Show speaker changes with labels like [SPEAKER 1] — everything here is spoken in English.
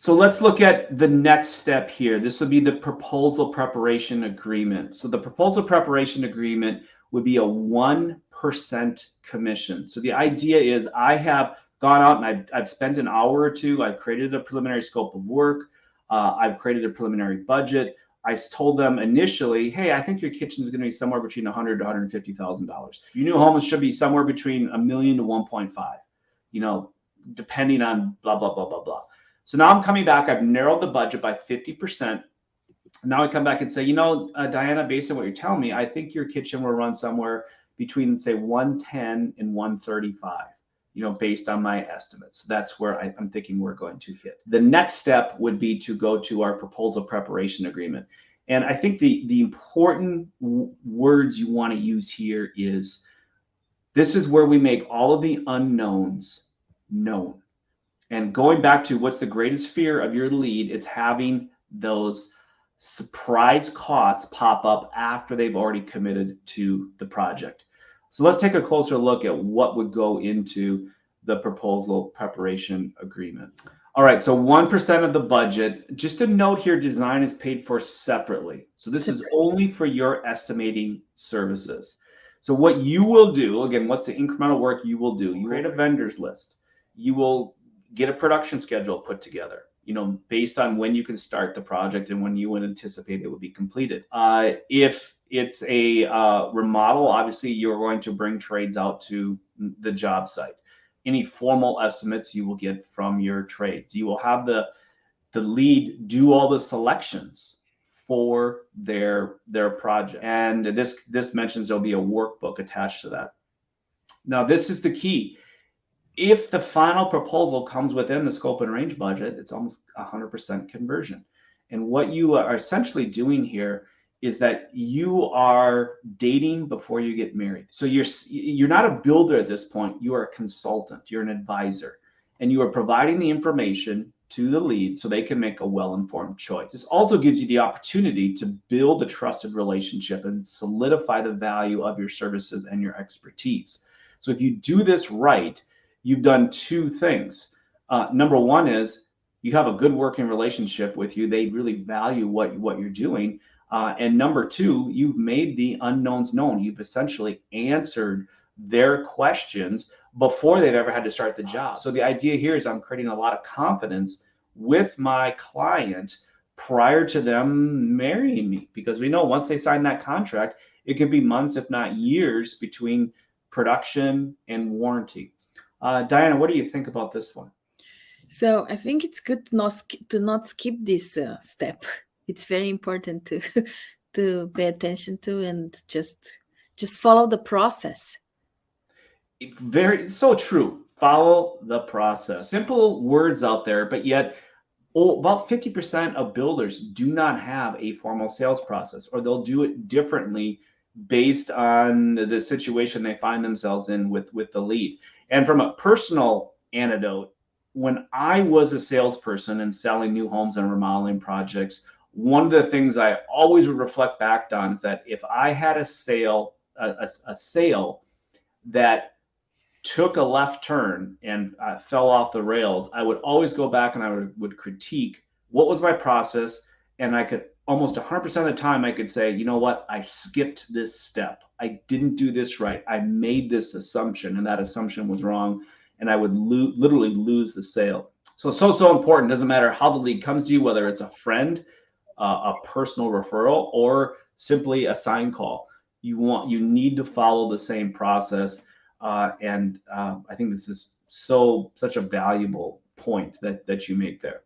[SPEAKER 1] So let's look at the next step here. This would be the proposal preparation agreement. So the proposal preparation agreement would be a 1% commission. So the idea is I have gone out and I've spent an hour or two. I've created a preliminary scope of work. I've created a preliminary budget. I told them initially, hey, I think your kitchen is going to be somewhere between $100,000 to $150,000. Your new home should be somewhere between $1 million to 1.5, depending on blah, blah, blah, blah, blah. So now I'm coming back. I've narrowed the budget by 50%. Now I come back and say, Diana, based on what you're telling me, I think your kitchen will run somewhere between, say, 110 and 135, based on my estimates. That's where I'm thinking we're going to hit. The next step would be to go to our proposal preparation agreement. And I think the important words you want to use here is, this is where we make all of the unknowns known. And going back to what's the greatest fear of your lead, it's having those surprise costs pop up after they've already committed to the project. So let's take a closer look at what would go into the proposal preparation agreement. All right, so 1% of the budget. Just a note here, design is paid for separately. So this is only for your estimating services. So what you will do, again, what's the incremental work you will do? You create a vendors list. You will get a production schedule put together, based on when you can start the project and when you would anticipate it would be completed. If it's a remodel, obviously you're going to bring trades out to the job site. Any formal estimates you will get from your trades. You will have the lead do all the selections for their project. And this mentions there'll be a workbook attached to that. Now, this is the key. If the final proposal comes within the scope and range budget, it's almost 100% conversion. And what you are essentially doing here is that you are dating before you get married. So you're not a builder at this point. You are a consultant. You're an advisor. And you are providing the information to the lead so they can make a well-informed choice. This also gives you the opportunity to build a trusted relationship and solidify the value of your services and your expertise. So if you do this right, you've done two things. Number one is you have a good working relationship with you. They really value what you're doing. And number two, you've made the unknowns known. You've essentially answered their questions before they've ever had to start the job. So the idea here is I'm creating a lot of confidence with my client prior to them marrying me, because we know once they sign that contract, it could be months, if not years, between production and warranty. Diana, what do you think about this one?
[SPEAKER 2] So I think it's good to not skip this step. It's very important to pay attention to and just follow the process.
[SPEAKER 1] It's so true. Follow the process. Simple words out there, but yet about 50% of builders do not have a formal sales process, or they'll do it differently based on the situation they find themselves in with the lead. And from a personal anecdote, when I was a salesperson and selling new homes and remodeling projects, one of the things I always would reflect back on is that if I had a sale that took a left turn and fell off the rails, I would always go back and I would critique what was my process, and I could almost 100% of the time I could say, you know what, I skipped this step. I didn't do this right. I made this assumption, and that assumption was wrong, and I would literally lose the sale. So it's so important. It doesn't matter how the lead comes to you, whether it's a friend, a personal referral, or simply a sign call. You need to follow the same process, and I think this is such a valuable point that you make there.